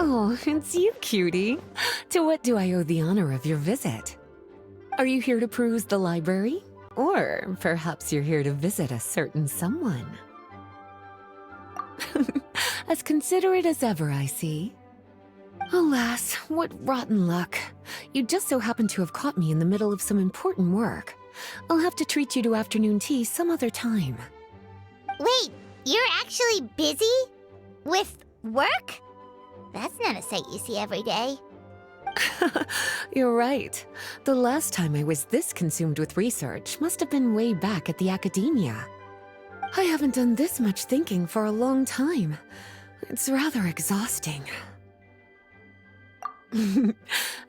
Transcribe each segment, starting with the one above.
Oh, it's you, cutie. To what do I owe the honor of your visit? Are you here to peruse the library? Or perhaps you're here to visit a certain someone? As considerate as ever, I see. Alas, what rotten luck. You just so happen to have caught me in the middle of some important work. I'll have to treat you to afternoon tea some other time. Wait, you're actually busy? With work? That's not a sight you see every day. You're right. The last time I was this consumed with research must have been way back at the academia. I haven't done this much thinking for a long time. It's rather exhausting.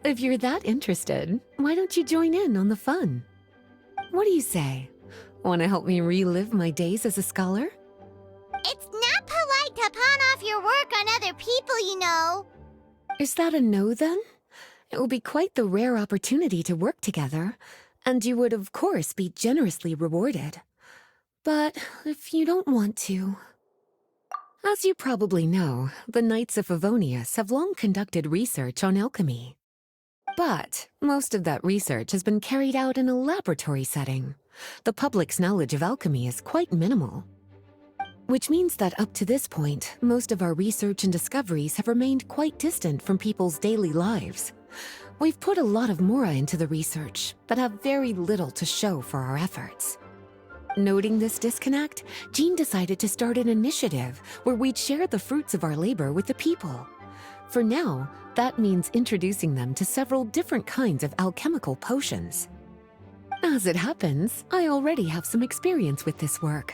If you're that interested, why don't you join in on the fun? What do you say? Want to help me relive my days as a scholar? It's not polite to pawn off your work on other people, you know. Is that a no, then? It will be quite the rare opportunity to work together, and you would, of course, be generously rewarded. But if you don't want to... As you probably know, the Knights of Favonius have long conducted research on alchemy. But most of that research has been carried out in a laboratory setting. The public's knowledge of alchemy is quite minimal. Which means that up to this point, most of our research and discoveries have remained quite distant from people's daily lives. We've put a lot of mora into the research, but have very little to show for our efforts. Noting this disconnect, Jean decided to start an initiative where we'd share the fruits of our labor with the people. For now, that means introducing them to several different kinds of alchemical potions. As it happens, I already have some experience with this work.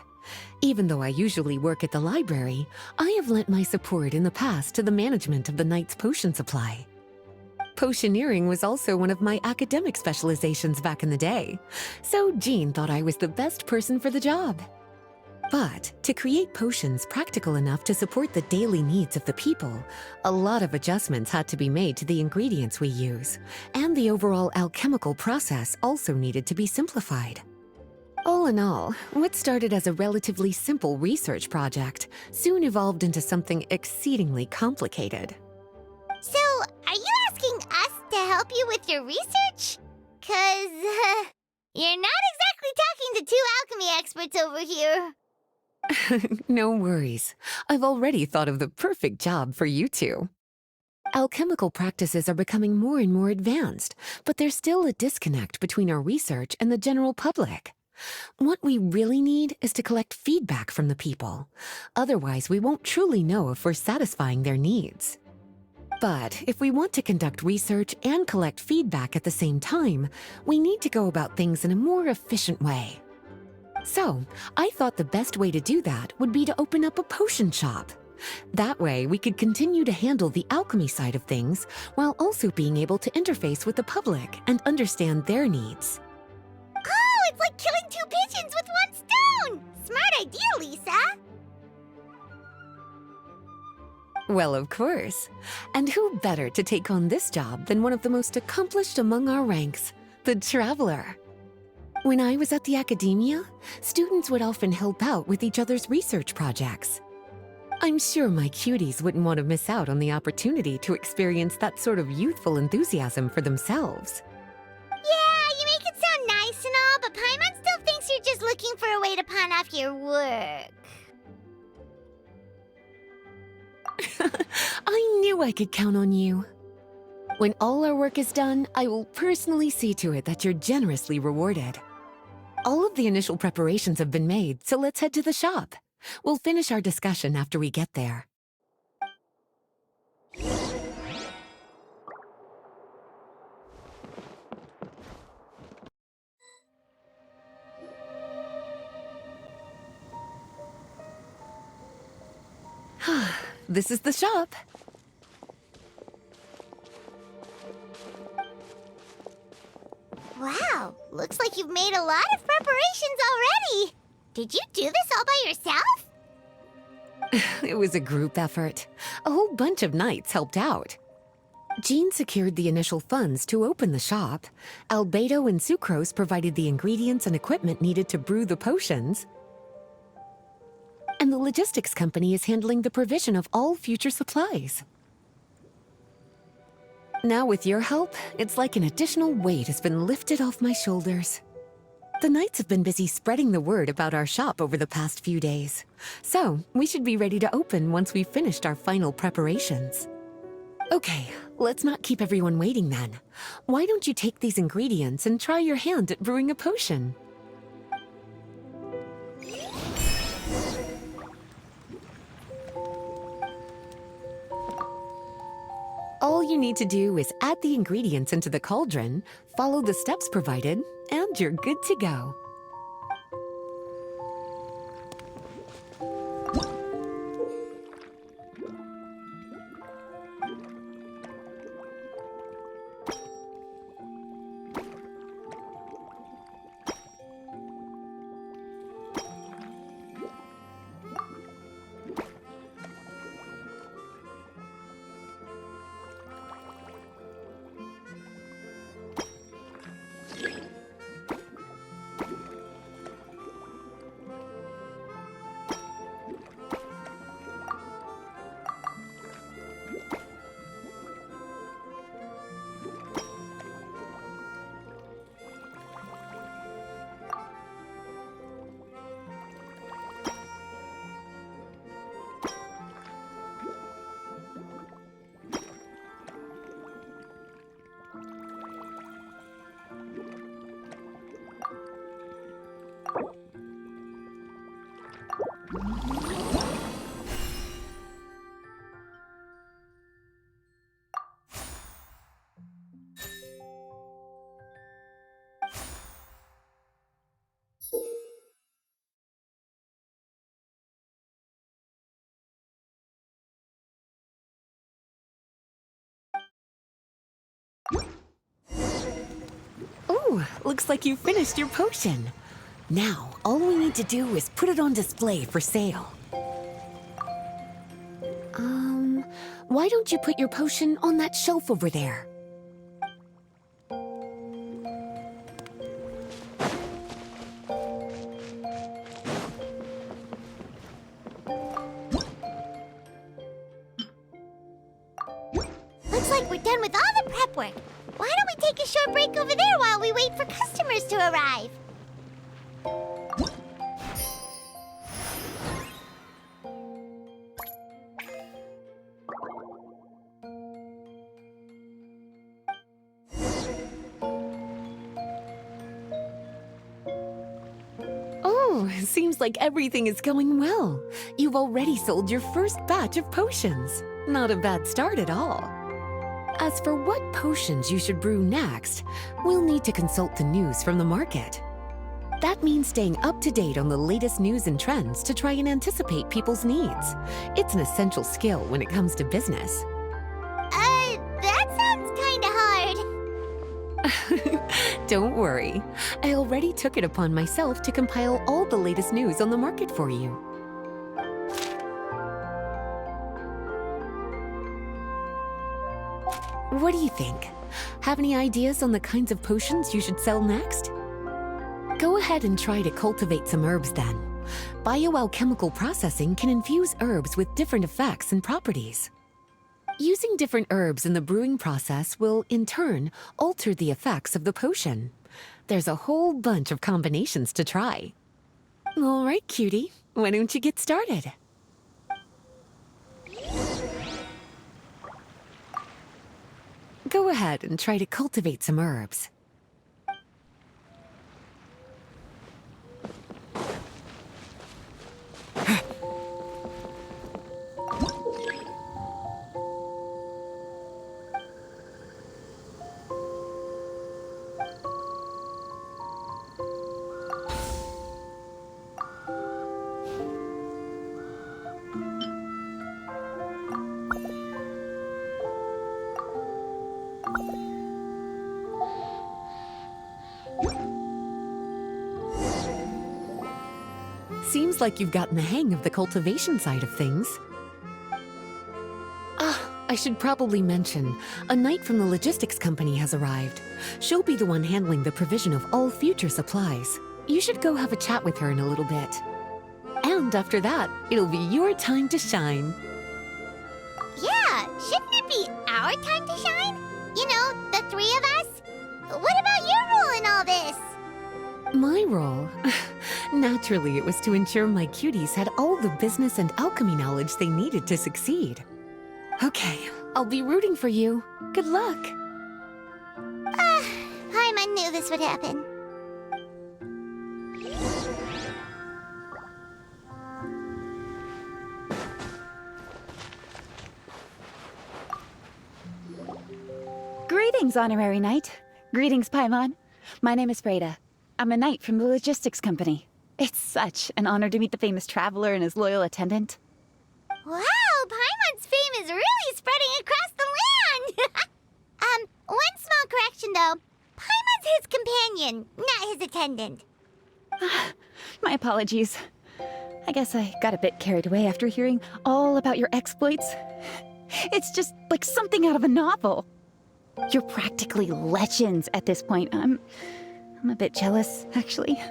Even though I usually work at the library, I have lent my support in the past to the management of the Knight's potion supply. Potioneering was also one of my academic specializations back in the day, so Jean thought I was the best person for the job. But to create potions practical enough to support the daily needs of the people, a lot of adjustments had to be made to the ingredients we use, and the overall alchemical process also needed to be simplified. All in all, what started as a relatively simple research project soon evolved into something exceedingly complicated. So, are you asking us to help you with your research? 'Cause, you're not exactly talking to two alchemy experts over here. No worries. I've already thought of the perfect job for you two. Alchemical practices are becoming more and more advanced, but there's still a disconnect between our research and the general public. What we really need is to collect feedback from the people. Otherwise, we won't truly know if we're satisfying their needs. But if we want to conduct research and collect feedback at the same time, we need to go about things in a more efficient way. So, I thought the best way to do that would be to open up a potion shop. That way, we could continue to handle the alchemy side of things while also being able to interface with the public and understand their needs. Oh, it's like killing two pigeons with one stone! Smart idea, Lisa! Well, of course. And who better to take on this job than one of the most accomplished among our ranks, the Traveler? When I was at the academia, students would often help out with each other's research projects. I'm sure my cuties wouldn't want to miss out on the opportunity to experience that sort of youthful enthusiasm for themselves. Yeah, you make it sound nice and all, but Paimon still thinks you're just looking for a way to pawn off your work. I knew I could count on you. When all our work is done, I will personally see to it that you're generously rewarded. All of the initial preparations have been made, so let's head to the shop. We'll finish our discussion after we get there. This is the shop. Wow, looks like you've made a lot of preparations already. Did you do this all by yourself? It was a group effort. A whole bunch of knights helped out. Jean secured the initial funds to open the shop. Albedo and Sucrose provided the ingredients and equipment needed to brew the potions. And the logistics company is handling the provision of all future supplies. Now with your help, it's like an additional weight has been lifted off my shoulders. The knights have been busy spreading the word about our shop over the past few days. So, we should be ready to open once we've finished our final preparations. Okay, let's not keep everyone waiting then. Why don't you take these ingredients and try your hand at brewing a potion? All you need to do is add the ingredients into the cauldron, follow the steps provided, and you're good to go. Ooh, looks like you finished your potion. Now, all we need to do is put it on display for sale. Why don't you put your potion on that shelf over there? Looks like we're done with all the prep work. Why don't we take a short break over there while we wait for customers to arrive? Oh, seems like everything is going well. You've already sold your first batch of potions. Not a bad start at all. As for what potions you should brew next, we'll need to consult the news from the market. That means staying up to date on the latest news and trends to try and anticipate people's needs. It's an essential skill when it comes to business. That sounds kinda hard. Don't worry. I already took it upon myself to compile all the latest news on the market for you. What do you think? Have any ideas on the kinds of potions you should sell next? Go ahead and try to cultivate some herbs then. Bioalchemical processing can infuse herbs with different effects and properties. Using different herbs in the brewing process will, in turn, alter the effects of the potion. There's a whole bunch of combinations to try. All right, cutie. Why don't you get started? Go ahead and try to cultivate some herbs. Seems like you've gotten the hang of the cultivation side of things. I should probably mention, a knight from the logistics company has arrived. She'll be the one handling the provision of all future supplies. You should go have a chat with her in a little bit. And after that, it'll be your time to shine. Yeah, shouldn't it be our time to shine? You know, the three of us? What about your role in all this? My role? Naturally, it was to ensure my cuties had all the business and alchemy knowledge they needed to succeed. Okay, I'll be rooting for you. Good luck. Paimon knew this would happen. Greetings, Honorary Knight. Greetings, Paimon. My name is Freda. I'm a knight from the logistics company. It's such an honor to meet the famous traveler and his loyal attendant. Wow, Paimon's fame is really spreading across the land! One small correction though. Paimon's his companion, not his attendant. My apologies. I guess I got a bit carried away after hearing all about your exploits. It's just like something out of a novel. You're practically legends at this point. I'm a bit jealous, actually.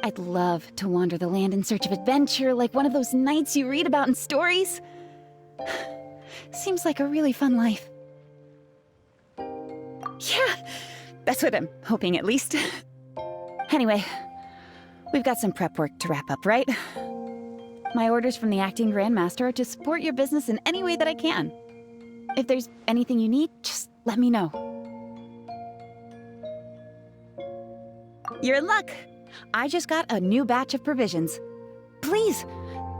I'd love to wander the land in search of adventure like one of those knights you read about in stories. Seems like a really fun life. Yeah, that's what I'm hoping at least. Anyway, we've got some prep work to wrap up, right? My orders from the acting grandmaster are to support your business in any way that I can. If there's anything you need, just let me know. You're in luck. I just got a new batch of provisions. Please,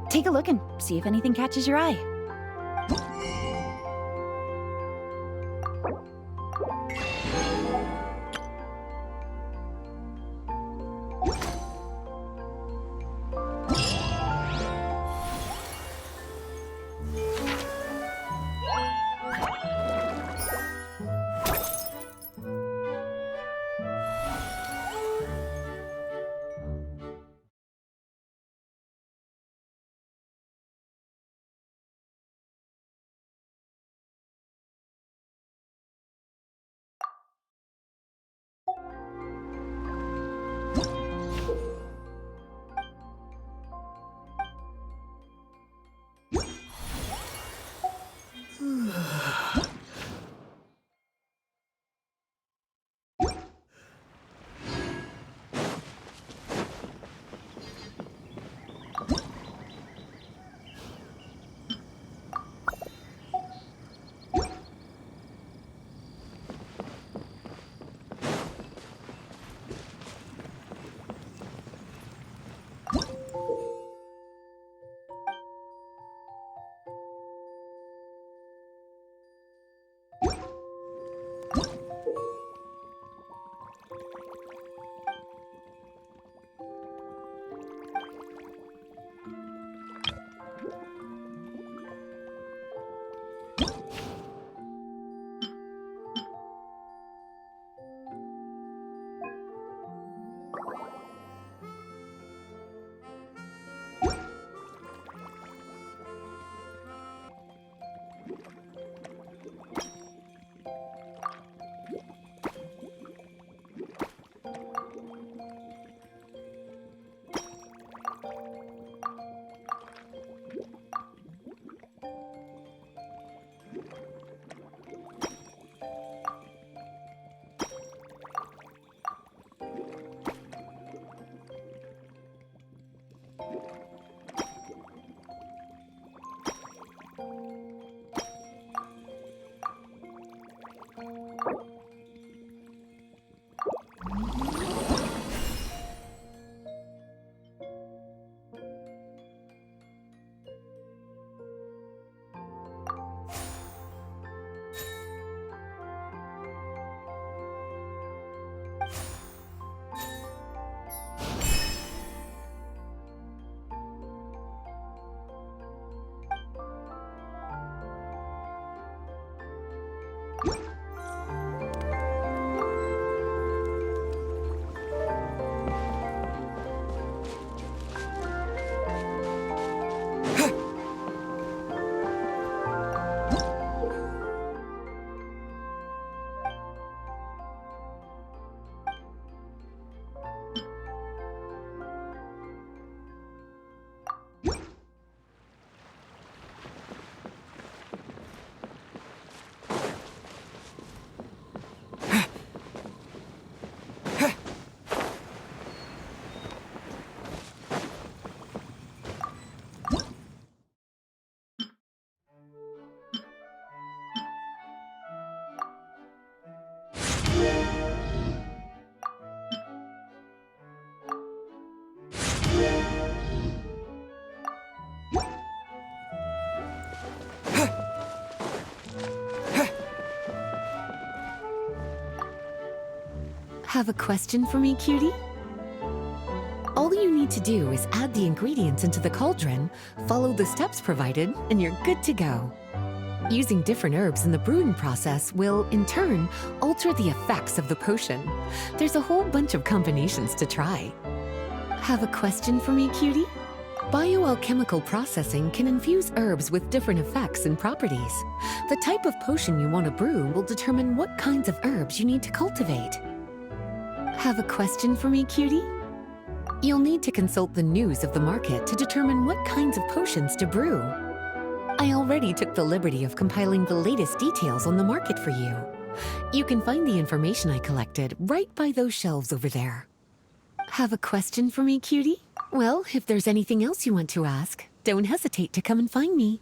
take a look and see if anything catches your eye. Have a question for me, cutie? All you need to do is add the ingredients into the cauldron, follow the steps provided, and you're good to go. Using different herbs in the brewing process will, in turn, alter the effects of the potion. There's a whole bunch of combinations to try. Have a question for me, cutie? Bioalchemical processing can infuse herbs with different effects and properties. The type of potion you want to brew will determine what kinds of herbs you need to cultivate. Have a question for me, cutie? You'll need to consult the news of the market to determine what kinds of potions to brew. I already took the liberty of compiling the latest details on the market for you. You can find the information I collected right by those shelves over there. Have a question for me, cutie? Well, if there's anything else you want to ask, don't hesitate to come and find me.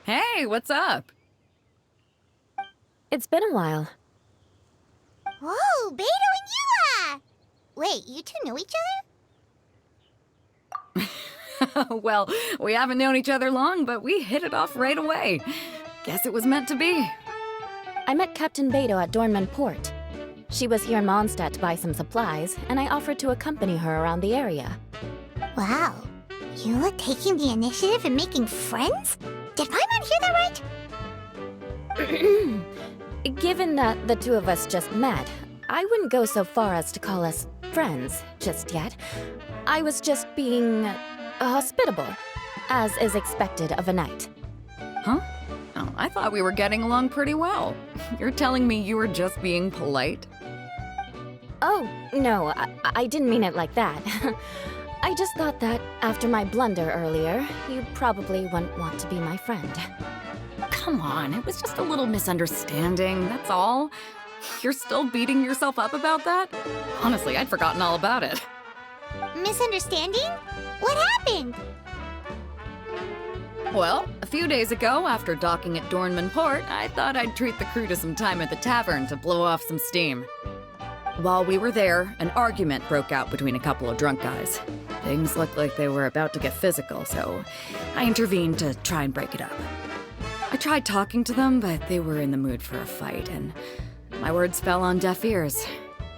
Hey, what's up? It's been a while. Whoa, Beidou and Eula! Wait, you two know each other? Well, we haven't known each other long, but we hit it off right away. Guess it was meant to be. I met Captain Beidou at Dorman Port. She was here in Mondstadt to buy some supplies, and I offered to accompany her around the area. Wow. Eula taking the initiative and making friends? Did Paimon hear that right? Given that the two of us just met, I wouldn't go so far as to call us friends just yet. I was just being hospitable, as is expected of a knight. Huh? Oh, I thought we were getting along pretty well. You're telling me you were just being polite? Oh, no, I didn't mean it like that. I just thought that after my blunder earlier, you probably wouldn't want to be my friend. Come on, it was just a little misunderstanding, that's all. You're still beating yourself up about that? Honestly, I'd forgotten all about it. Misunderstanding? What happened? Well, a few days ago, after docking at Dorman Port, I thought I'd treat the crew to some time at the tavern to blow off some steam. While we were there, an argument broke out between a couple of drunk guys. Things looked like they were about to get physical, so I intervened to try and break it up. I tried talking to them, but they were in the mood for a fight, and my words fell on deaf ears.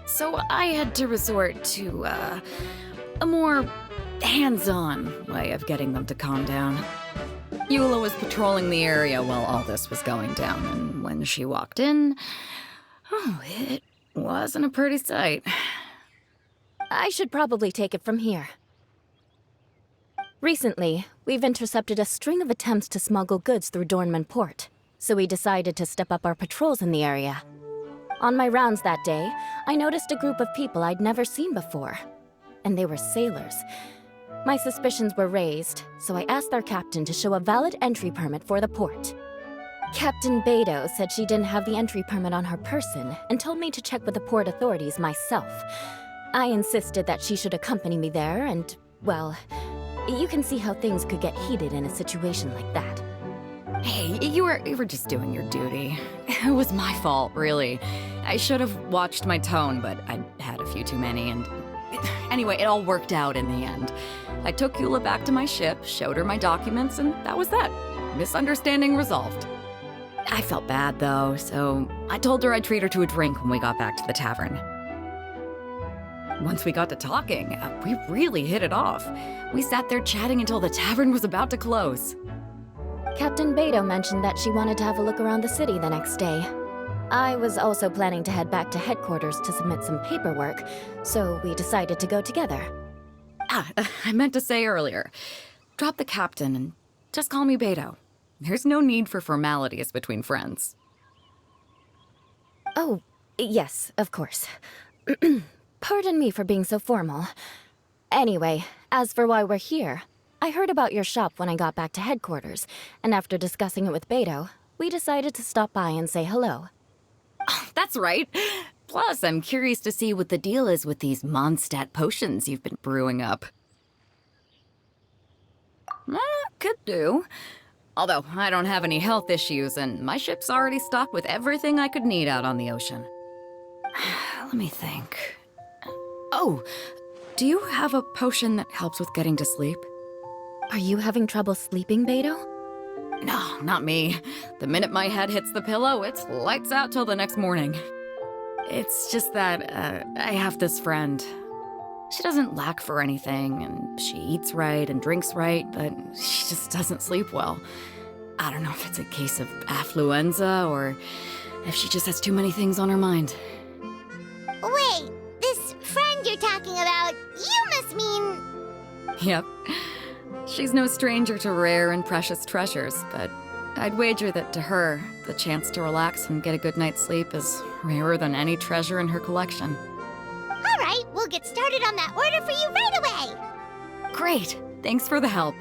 So I had to resort to, a more hands-on way of getting them to calm down. Eula was patrolling the area while all this was going down, and when she walked in, oh, it wasn't a pretty sight. I should probably take it from here. Recently, we've intercepted a string of attempts to smuggle goods through Dorman Port, so we decided to step up our patrols in the area. On my rounds that day, I noticed a group of people I'd never seen before, and they were sailors. My suspicions were raised, so I asked their captain to show a valid entry permit for the port. Captain Beidou said she didn't have the entry permit on her person and told me to check with the port authorities myself. I insisted that she should accompany me there and, well, you can see how things could get heated in a situation like that. Hey, you were just doing your duty. It was my fault, really. I should have watched my tone, but I had a few too many, and anyway, it all worked out in the end. I took Eula back to my ship, showed her my documents, and that was that. Misunderstanding resolved. I felt bad, though, so I told her I'd treat her to a drink when we got back to the tavern. Once we got to talking, we really hit it off. We sat there chatting until the tavern was about to close. Captain Beidou mentioned that she wanted to have a look around the city the next day. I was also planning to head back to headquarters to submit some paperwork, so we decided to go together. I meant to say earlier, drop the captain and just call me Beidou. There's no need for formalities between friends. Oh, yes, of course. Pardon me for being so formal. Anyway, as for why we're here, I heard about your shop when I got back to headquarters, and after discussing it with Beidou, we decided to stop by and say hello. Oh, that's right. Plus, I'm curious to see what the deal is with these Mondstadt potions you've been brewing up. Could do. Although, I don't have any health issues, and my ship's already stocked with everything I could need out on the ocean. Let me think. Oh, do you have a potion that helps with getting to sleep? Are you having trouble sleeping, Beidou? No, not me. The minute my head hits the pillow, it's lights out till the next morning. It's just that, I have this friend. She doesn't lack for anything, and she eats right and drinks right, but she just doesn't sleep well. I don't know if it's a case of affluenza, or if she just has too many things on her mind. Wait, this friend you're talking about, you must mean... Yep. She's no stranger to rare and precious treasures, but I'd wager that to her, the chance to relax and get a good night's sleep is rarer than any treasure in her collection. All right, we'll get started on that order for you right away. Great! Thanks for the help.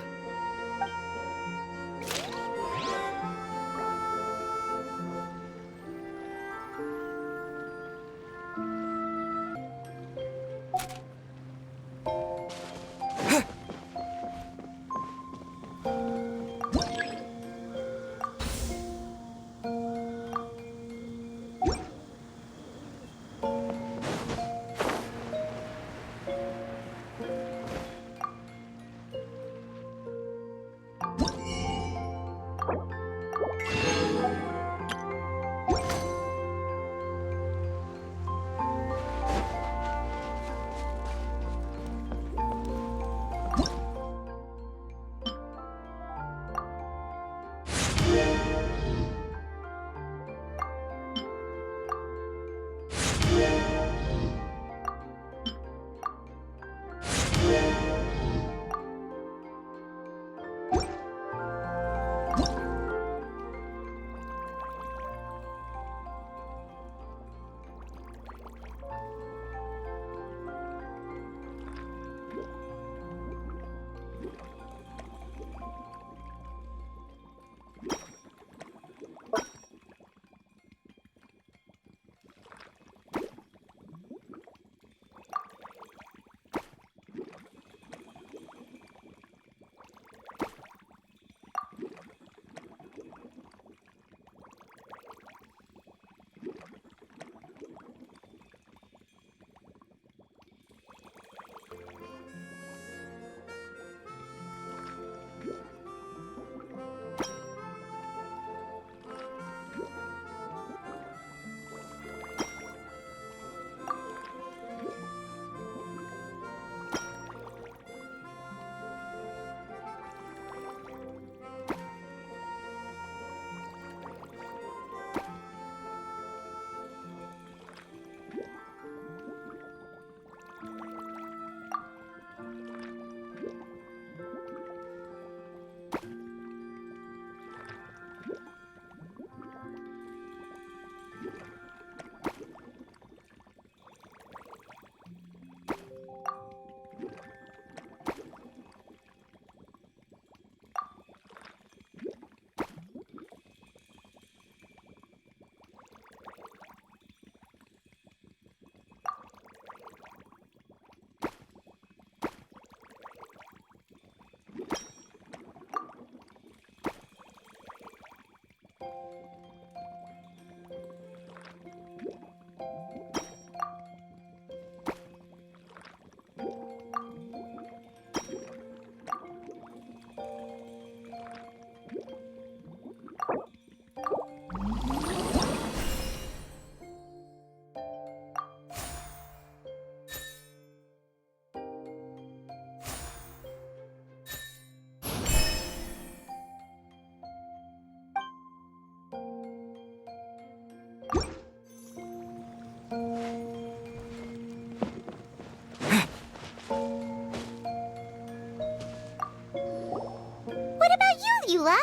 Eula,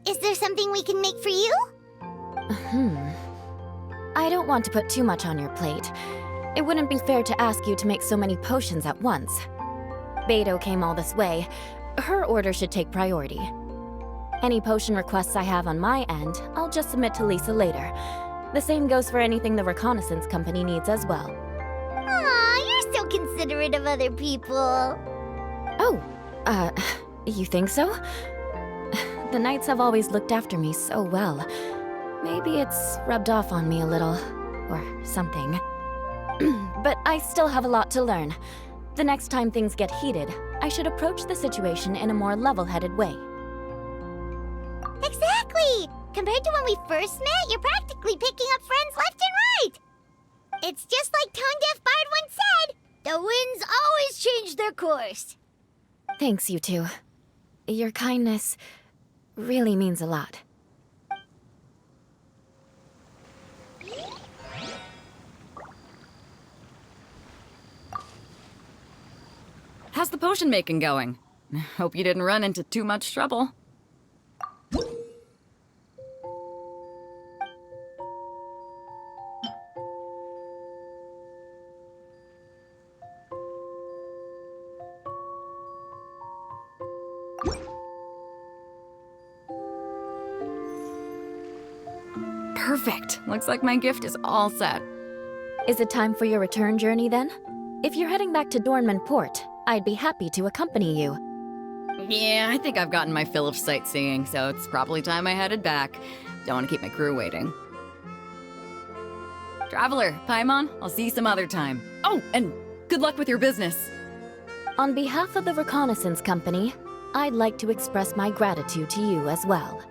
is there something we can make for you? I don't want to put too much on your plate. It wouldn't be fair to ask you to make so many potions at once. Beidou came all this way. Her order should take priority. Any potion requests I have on my end, I'll just submit to Lisa later. The same goes for anything the reconnaissance company needs as well. Aw, you're so considerate of other people. Oh, you think so? The Knights have always looked after me so well. Maybe it's rubbed off on me a little, or something. But I still have a lot to learn. The next time things get heated, I should approach the situation in a more level-headed way. Exactly! Compared to when we first met, you're practically picking up friends left and right! It's just like Tone Deaf Bard once said, the winds always change their course. Thanks, you two. Your kindness really means a lot. How's the potion making going? Hope you didn't run into too much trouble. Perfect. Looks like my gift is all set. Is it time for your return journey then? If you're heading back to Dorman Port, I'd be happy to accompany you. Yeah, I think I've gotten my fill of sightseeing, so it's probably time I headed back. Don't want to keep my crew waiting. Traveler, Paimon, I'll see you some other time. Oh, and good luck with your business. On behalf of the reconnaissance company, I'd like to express my gratitude to you as well.